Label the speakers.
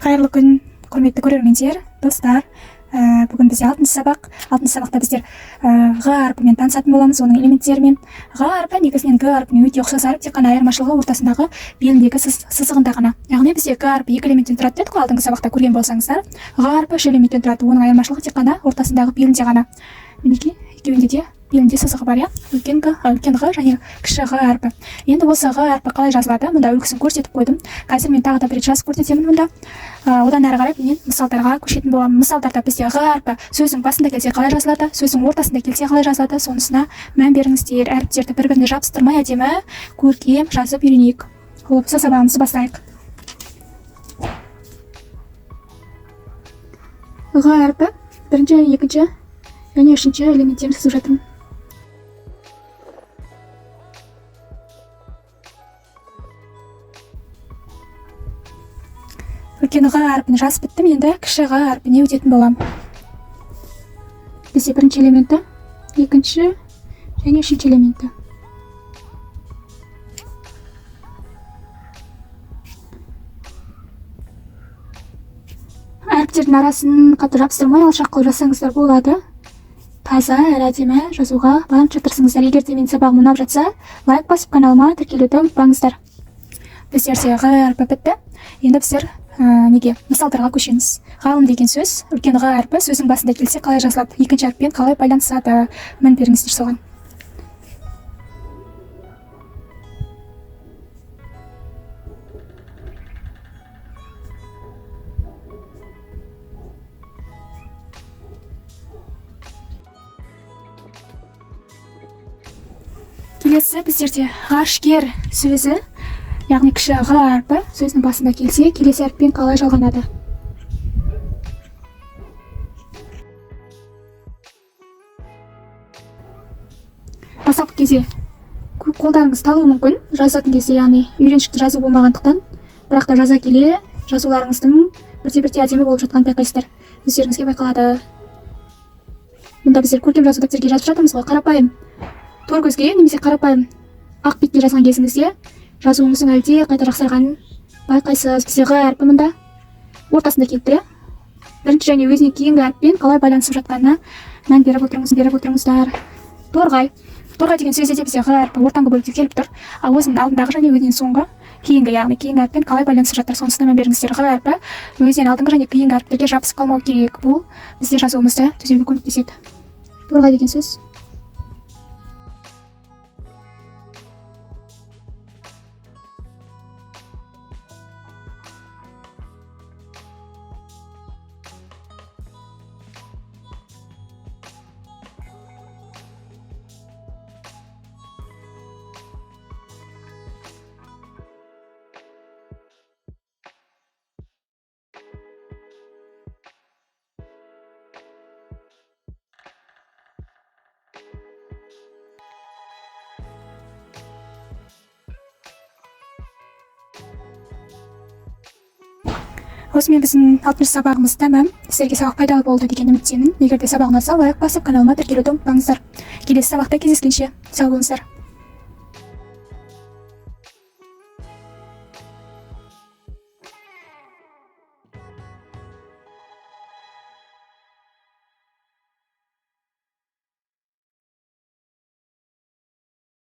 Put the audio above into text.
Speaker 1: Қайырлы күн, құрметті көрермендер, достар. Бүгін бізде 6-шы сабақ. 6-шы сабақта біздер ға әрпімен танысатын боламыз, оның элементтерімен. Ға әрпі негізінен г әрпіне өте ұқсас әріп, тек қана айырмашылығы ортасындағы беліндегі сызығында ғана. Яғни бізде г әрпі 2 элементтен тұрады дедік қой, алдыңғы сабақта көрген болсаңыздар. Ға әрпі 3 элементтен тұрады, оның айырмашылығы тек қана ортасындағы белінде ғана. Мінекей, екеуінде де белінде сызығы бар, үлкен г және кіші г әрпі. Енді осы г әрпі қалай жазылады? Мұнда үлгісін көрсетіп қойдым. Қазір мен тағы да бір рет жазып көрсетемін мұнда. Одан әрі қарай мен мысалдарға көшетін боламын. Мысалдарда бізде г әрпі сөздің басында келсе қалай жазылады, сөздің ортасында келсе қалай жазылады, сонысына мән беріңіздер. Әріптерді бір-біріне жабыстырмай әдемі көркем жазып үйренейік. Ол болса сабағымызды бастайық. Г әрпі бірінші, екінші және үшінші элементтерін сызып жатырмын. Үлкен ға әрпін жазып біттім, енді кіші ға әрпіне өтетін болам. Бізде бірінші элементі, екінші және үшінші элементі. Әріптердің арасын қатты жабыстырмай алшақ қылып жазсаңыздар болады. Таза әрі әдемі жазуға барынша тырысыңыздар. Егер де менің сабағым ұнап жатса, лайк басып каналыма тіркелуді ұмытпаңыздар. Біздерде ға әрпі бітті. Енді біздер мысалдарға көшеміз. Ғалым деген сөз, үлкен ға әрпі сөздің басында келсе қалай жазылады, екінші әріппен қалай байланысады, мән беріңіздер соған. Келесі біздерде ғарышкер сөзі, яғни кіші ға әрпі сөздің басында келсе, келесі әріппен қалай жалғанады. Бастапқы кезде қолдарыңыз талуы мүмкін, жазатын кезде, яғни үйреншікті жазу болмағандықтан, бірақ та жаза келе жазуларыңыздың бірте-бірте әдемі болып жатқанын байқайсыздар. Өздеріңізге байқалады. Мұнда біздер көркем жазу дәптерге жазып жатырмыз ғой, қарапайым тор көзге немесе қарапайым ақ бетке жазған кезіңізде жазуыңыздың әлде қайта жақсарғанын байқайсыз. Бізде ға әрпі мұнда ортасында келіп тұр. Бірінші және өзіне кейінгі әріппен қалай байланысып жатқанына мән беріп отырыңыздар. Торғай деген сөзде де бізде ға әрпі ортаңғы бөлікте келіп тұр, ал өзінің алдындағы және өзінен соңғы кейінгі әріппен қалай байланысып жатыр, сонысына мән беріңіздер. Ға әрпі өзінен алдыңғы және кейінгі әріптерге жабысып қалмау керек. Бұл бізде жазуымызды түзеуге көмектеседі. Торғай деген сөз. Осымен біздің 6-шы сабағымыз тәмам. Сіздерге сабақ пайдалы болды деген үміттемін. Егер де сабақ ұнаса, лайк басып каналыма тіркелуді ұмытпаңыздар. Келесі сабақта кездескенше сау болыңыздар.